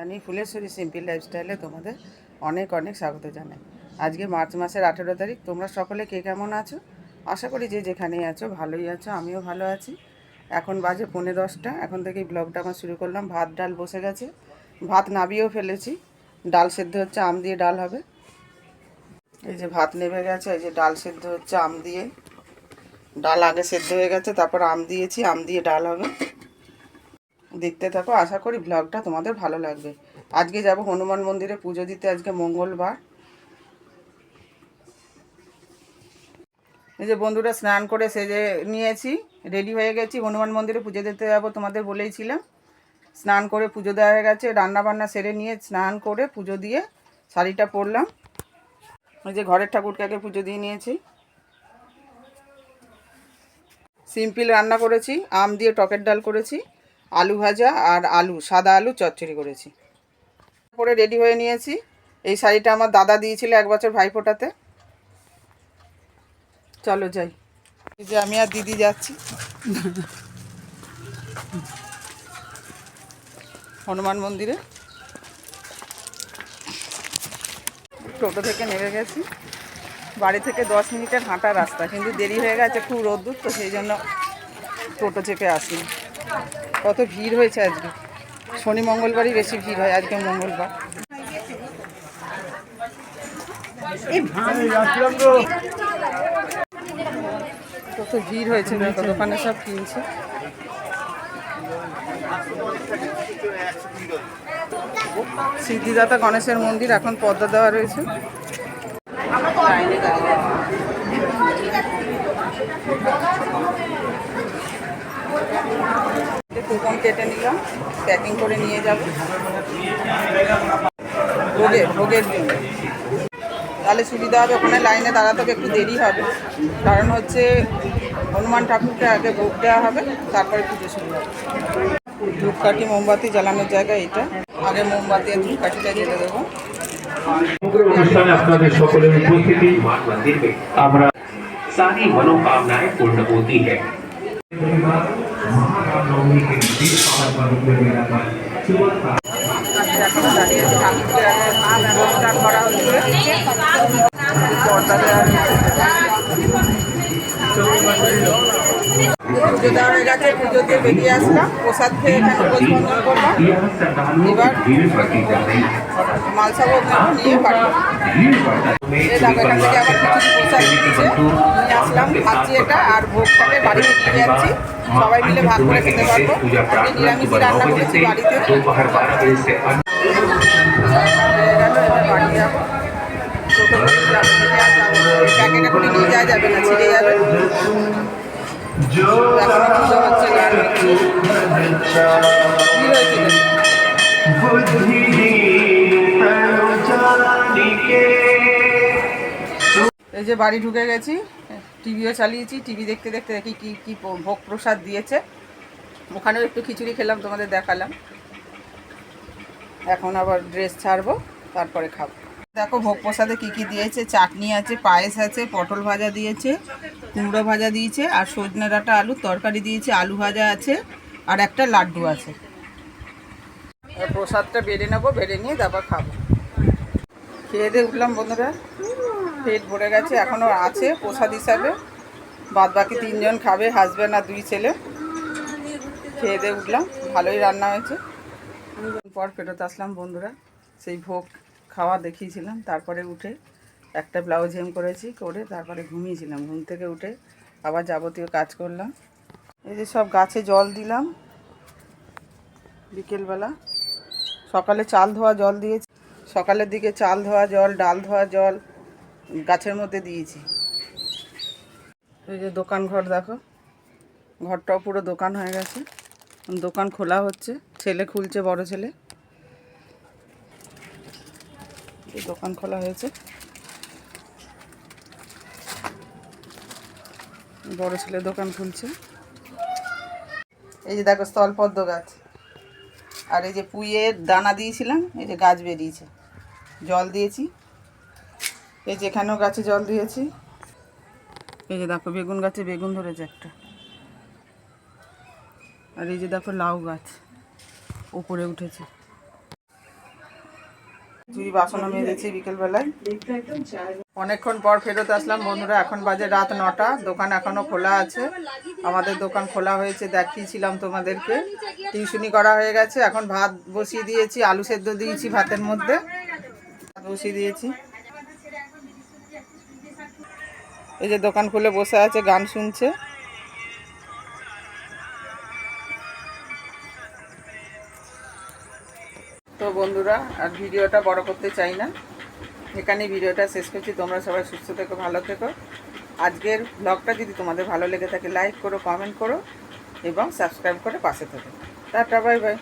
রানী Phuleshwari simple লাইফস্টাইলে তোমাদের অনেক অনেক স্বাগত জানাই। আজকে মার্চ মাসের 18 তারিখ। তোমরা সকলে কে কেমন আছো? আশা করি যে যেখানেই আছো ভালোই আছো, আমিও ভালো আছি। এখন বাজে 9:10। এখন থেকেই ব্লগটা আমার শুরু করলাম। ভাত ডাল বসে গেছে, ভাত নাবিয়েও ফেলেছি। ডাল সেদ্ধ হচ্ছে, আম দিয়ে ডাল হবে। এই যে ভাত নেমে গেছে, এই যে ডাল সেদ্ধ হচ্ছে আম দিয়ে। ডাল আগে সেদ্ধ হয়ে গেছে, তারপর আম দিয়েছি, আম দিয়ে ডাল হবে। দেখতে থাকো, আশা করি ব্লগটা তোমাদের ভালো লাগবে। আজকে যাব হনুমান মন্দিরে পুজো দিতে, আজকে মঙ্গলবার। এই যে বন্ধুরা স্নান করে সেজে নিয়েছি, রেডি হয়ে গেছি। হনুমান মন্দিরে পুজো দিতে যাবো, তোমাদের বলেইছিলাম। স্নান করে পুজো দেওয়া হয়ে গেছে, রান্না বান্না সেরে নিয়ে স্নান করে পুজো দিয়ে শাড়িটা পরলাম। এই যে ঘরের ঠাকুরটাকে পুজো দিয়ে নিয়েছি। সিম্পল রান্না করেছি, আম দিয়ে টকের ডাল করেছি, আলু ভাজা আর সাদা আলু চচ্চড়ি করেছি। পরে রেডি হয়ে নিয়েছি। এই শাড়িটা আমার দাদা দিয়েছিল 1 বছর ভাইফোঁটাতে। চলো যাই। এই যে আমি আর দিদি যাচ্ছি হনুমান মন্দিরে। টোটো থেকে নেমে গেছি। বাড়ি থেকে 10 মিনিটের হাঁটা রাস্তা, কিন্তু দেরি হয়ে গেছে, খুব রোদ্দুর, তো সেই জন্য টোটো চেপে আসি। কত ভিড় হয়েছে আজকে। শনি মঙ্গলবারই বেশি ভিড় হয়, আজকে মঙ্গলবার। কত ভিড় হয়েছে, দেখো দোকানে সব কিনছে। সিদ্ধিদাতা গণেশের মন্দির এখন পর্দা দেওয়া রয়েছে। কুপন কেটে নিলাম, প্যাকিং করে নিয়ে যাব ভোগের জন্য। তাহলে সুবিধা হবে, ওখানে লাইনে দাঁড়াতে হবে, একটু দেরি হবে। কারণ হচ্ছে হনুমান ঠাকুরকে আগে ভোগ দেওয়া হবে, তারপরে পুজো শুরু হবে। ধূপকাঠি মোমবাতি জ্বালানোর জায়গা এটা। আগে মোমবাতি আর ধূপকাঠিটা জ্বেলে দেবো। অনুষ্ঠানে আপনাদের সকলের উপস্থিতি আমরা सारी मनोकामनाएं पूर्ण होती है। পুজো দেওয়া হয়ে গেছে, পুজো দিয়ে বেরিয়ে আসলাম। প্রসাদ খেয়ে এখানে পরিবর্তন করলাম। এবার মালসা ভোগ নিয়ে পাঠাবো। এখান থেকে আবার কিছু প্রসাদ দিচ্ছে, নিয়ে আসলাম, খাচ্ছি এটা। আর ভোগটাকে বাড়িতে নিয়ে যাচ্ছি, সবাই মিলে ভাগ করে খেতে পারবো। আমি নিরামিষই রান্না করেছি বাড়িতে। বাড়ি যাবো, প্যাকেটে করে নিয়ে যাওয়া যাবে না, ছিঁড়ে যাবে। এখনো পুজো হচ্ছে, গান হচ্ছে, ভিড় হয়েছিল। এই যে বাড়ি ঢুকে গেছি, টিভিও চালিয়েছি। টিভি দেখতে দেখতে দেখি কি কি ভোগ প্রসাদ দিয়েছে। ওখানেও একটু খিচুড়ি খেলাম, তোমাদের দেখালাম। এখন আবার ড্রেস ছাড়বো, তারপরে খাবো। দেখো ভোগ প্রসাদে কী কী দিয়েছে। চাটনি আছে, পায়েস আছে, পটল ভাজা দিয়েছে, কুমড়ো ভাজা দিয়েছে, আর সজনে ডাঁটা আলুর তরকারি দিয়েছে, আলু ভাজা আছে, আর একটা লাড্ডু আছে। প্রসাদটা বেড়ে নেবো, বেড়ে নিয়ে তারপর খাবো। খেয়ে দিয়ে উঠলাম বন্ধুরা, পেট ভরে গেছে। এখনও আছে প্রসাদ হিসাবে, বাদ বাকি 3 জন খাবে, হাজব্যান্ড আর 2 ছেলে। খেয়ে দিয়ে উঠলাম, ভালোই রান্না হয়েছে। পর ফেরত আসলাম বন্ধুরা, সেই ভোগ খাওয়া দেখিয়েছিলাম। তারপরে উঠে একটা ব্লাউজ হেম করেছি, করে তারপরে ঘুমিয়েছিলাম। ঘুম থেকে উঠে আবার যাবতীয় কাজ করলাম। এই যে সব গাছে জল দিলাম বিকেলবেলা। সকালে চাল ধোয়া জল দিয়েছি, সকালের দিকে চাল ধোয়া জল, ডাল ধোয়া জল গাছের মধ্যে দিয়েছি। এই যে দোকান ঘর দেখো, ঘরটাও পুরো দোকান হয়ে গেছে। দোকান খোলা হচ্ছে, ছেলে খুলছে, বড় ছেলে। এই দোকান খোলা হয়েছে, বড় ছেলে দোকান খুলছে। এই যে দেখো স্থলপদ্ম গাছ, আর এই যে পুঁইয়ের দানা দিয়েছিলাম, এই যে গাছ বেরিয়েছে, জল দিয়েছি। এই যে এখানেও গাছে জল দিয়েছি। এই যে দেখো বেগুন গাছে বেগুন ধরেছে একটা। আর এই যে দেখো লাউ গাছ উপরে উঠেছে। চুরি বাসনও মেজেছি বিকেলবেলায়। অনেকক্ষণ পর ফেরত আসলাম বন্ধুরা, এখন বাজে রাত 9টা। দোকান এখনও খোলা আছে, আমাদের দোকান খোলা হয়েছে দেখিয়েছিলাম তোমাদেরকে। টিউশনি করা হয়ে গেছে, এখন ভাত বসিয়ে দিয়েছি, আলু সেদ্ধ দিয়েছি ভাতের মধ্যে, ভাত বসিয়ে দিয়েছি। এই যে দোকান খুলে বসে আছে, গান শুনছে। তো বন্ধুরা, আর ভিডিওটা বড় করতে চাই না, এখানেই ভিডিওটা শেষ করছি। তোমরা সবাই সুস্থ থেকো, ভালো থেকো। আজকের ব্লগটা যদি তোমাদের ভালো লেগে থাকে লাইক করো, কমেন্ট করো এবং সাবস্ক্রাইব করে পাশে থেকো। Tata, bye bye.